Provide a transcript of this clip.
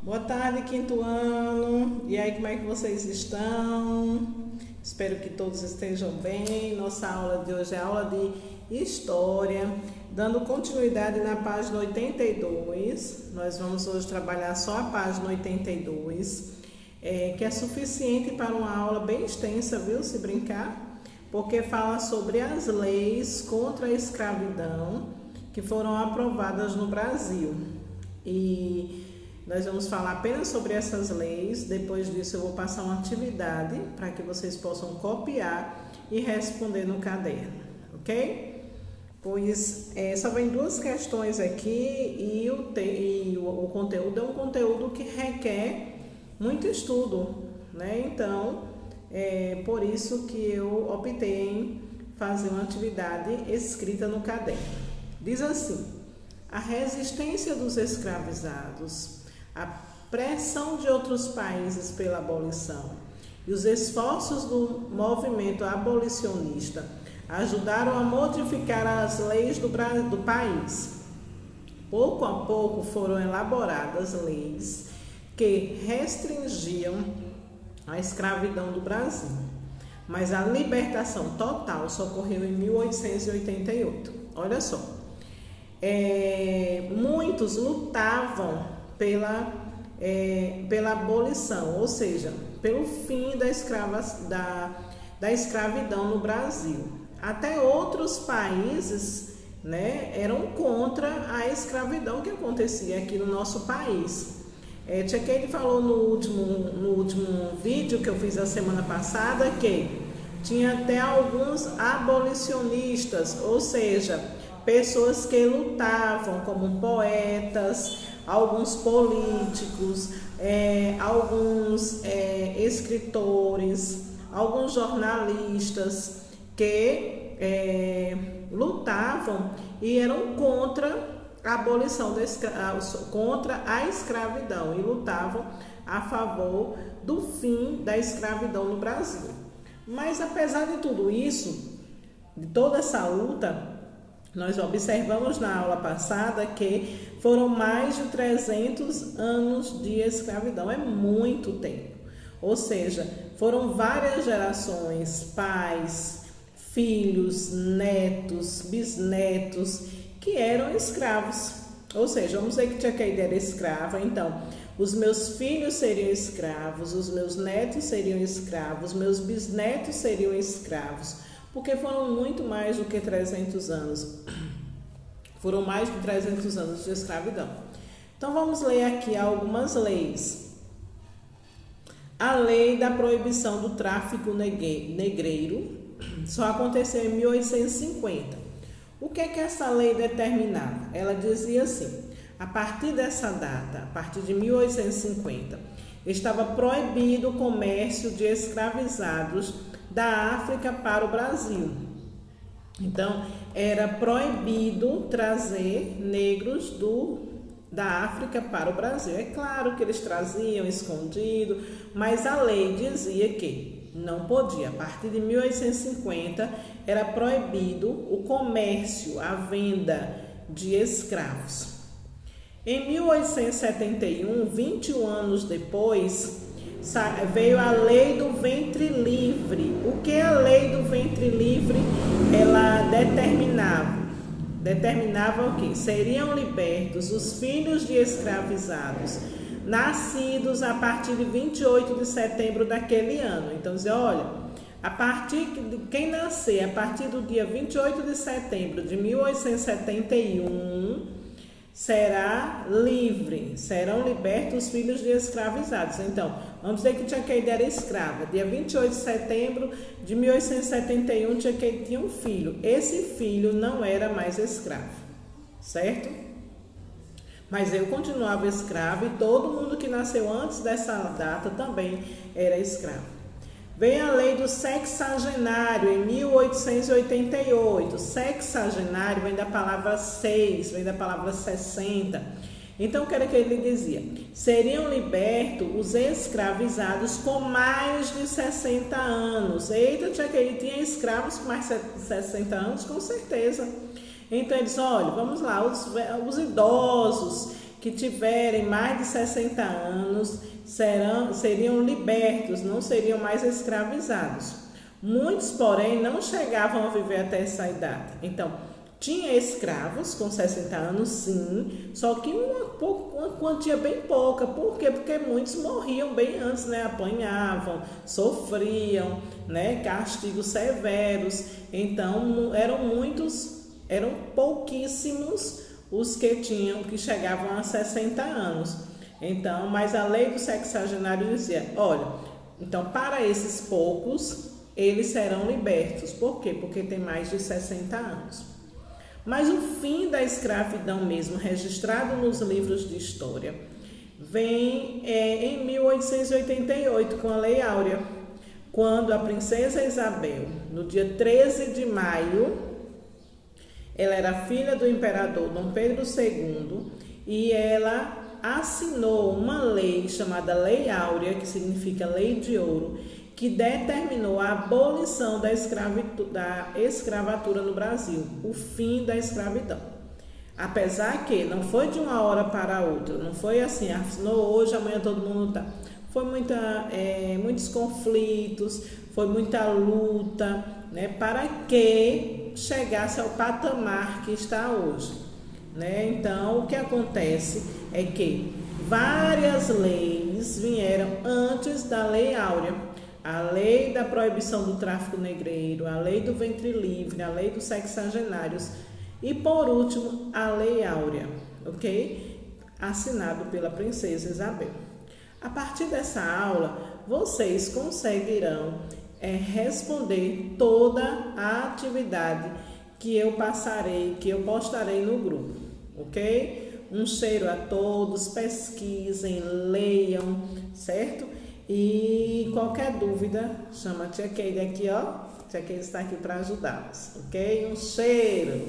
Boa tarde, quinto ano. E aí, como é que vocês estão? Espero que todos estejam bem. Nossa aula de hoje é aula de História, dando continuidade na página 82. Nós vamos hoje trabalhar só a página 82, que é suficiente para uma aula bem extensa, viu? Se brincar, porque fala sobre as leis contra a escravidão que foram aprovadas no Brasil. E nós vamos falar apenas sobre essas leis. Depois disso eu vou passar uma atividade para que vocês possam copiar e responder no caderno, ok? Pois só vem duas questões aqui e o conteúdo é um conteúdo que requer muito estudo, né? Então, é por isso que eu optei em fazer uma atividade escrita no caderno. Diz assim: a resistência dos escravizados, a pressão de outros países pela abolição e os esforços do movimento abolicionista ajudaram a modificar as leis do país. Pouco a pouco foram elaboradas leis que restringiam a escravidão do Brasil, mas a libertação total só ocorreu em 1888. Olha só, muitos lutavam pela abolição, ou seja, pelo fim da escravidão no Brasil. Até outros países, né, eram contra a escravidão que acontecia aqui no nosso país. Tia Keide falou no último vídeo que eu fiz a semana passada que tinha até alguns abolicionistas, ou seja, pessoas que lutavam, como poetas, alguns políticos, alguns escritores, alguns jornalistas que lutavam e eram contra a abolição contra a escravidão e lutavam a favor do fim da escravidão no Brasil. Mas apesar de tudo isso, de toda essa luta, nós observamos na aula passada que foram mais de 300 anos de escravidão, é muito tempo. Ou seja, foram várias gerações, pais, filhos, netos, bisnetos, que eram escravos. Ou seja, vamos dizer que Tia Keide era escrava, então os meus filhos seriam escravos, os meus netos seriam escravos, meus bisnetos seriam escravos, porque foram muito mais do que 300 anos. Foram mais de 300 anos de escravidão. Então vamos ler aqui algumas leis. A lei da proibição do tráfico negreiro só aconteceu em 1850. O que é que essa lei determinava? Ela dizia assim: a partir dessa data, a partir de 1850, estava proibido o comércio de escravizados da África para o Brasil. Então, era proibido trazer negros da África para o Brasil. É claro que eles traziam escondido, mas a lei dizia que não podia. A partir de 1850, era proibido o comércio, a venda de escravos. Em 1871, 21 anos depois, veio a lei do ventre livre. O que a lei do ventre livre ela determinava? Determinava o quê? Seriam libertos os filhos de escravizados nascidos a partir de 28 de setembro daquele ano. Então dizia, olha, a partir de quem nascer a partir do dia 28 de setembro de 1871 será livre, serão libertos os filhos de escravizados. Então, vamos dizer que Tia Keide era escrava. Dia 28 de setembro de 1871, Tia Keide tinha um filho. Esse filho não era mais escravo, certo? Mas eu continuava escravo e todo mundo que nasceu antes dessa data também era escravo. Vem a lei do sexagenário em 1888. Sexagenário vem da palavra 6, vem da palavra 60. Então, o que era que ele dizia? Seriam libertos os escravizados com mais de 60 anos. Eita, Tia Keide tinha escravos com mais de 60 anos? Com certeza. Então, ele disse, olha, vamos lá, os idosos que tiverem mais de 60 anos seriam libertos, não seriam mais escravizados. Muitos, porém, não chegavam a viver até essa idade. Então, tinha escravos com 60 anos, sim, só que uma quantia bem pouca. Por quê? Porque muitos morriam bem antes, né? Apanhavam, sofriam, né? Castigos severos. Então, eram pouquíssimos os que chegavam a 60 anos. Então, mas a lei do sexagenário dizia, olha, então para esses poucos, eles serão libertos. Por quê? Porque tem mais de 60 anos. Mas o fim da escravidão mesmo, registrado nos livros de história, vem em 1888, com a Lei Áurea, quando a princesa Isabel, no dia 13 de maio, ela era filha do imperador Dom Pedro II, e ela assinou uma lei chamada Lei Áurea, que significa Lei de Ouro, que determinou a abolição da escravatura no Brasil, o fim da escravidão. Apesar que não foi de uma hora para outra, não foi assim, assinou hoje, amanhã todo mundo tá. Foi muitos conflitos, foi muita luta, né, para que chegasse ao patamar que está hoje, né? Então, o que acontece é que várias leis vieram antes da Lei Áurea. A lei da proibição do tráfico negreiro, a lei do ventre livre, a lei dos sexagenários e, por último, a Lei Áurea, ok? Assinado pela princesa Isabel. A partir dessa aula, vocês conseguirão responder toda a atividade que eu postarei no grupo, ok? Um cheiro a todos, pesquisem, leiam, certo? E qualquer dúvida, chama a Tia Keide aqui, ó. Tia Keide está aqui para ajudá-los, ok? Um cheiro!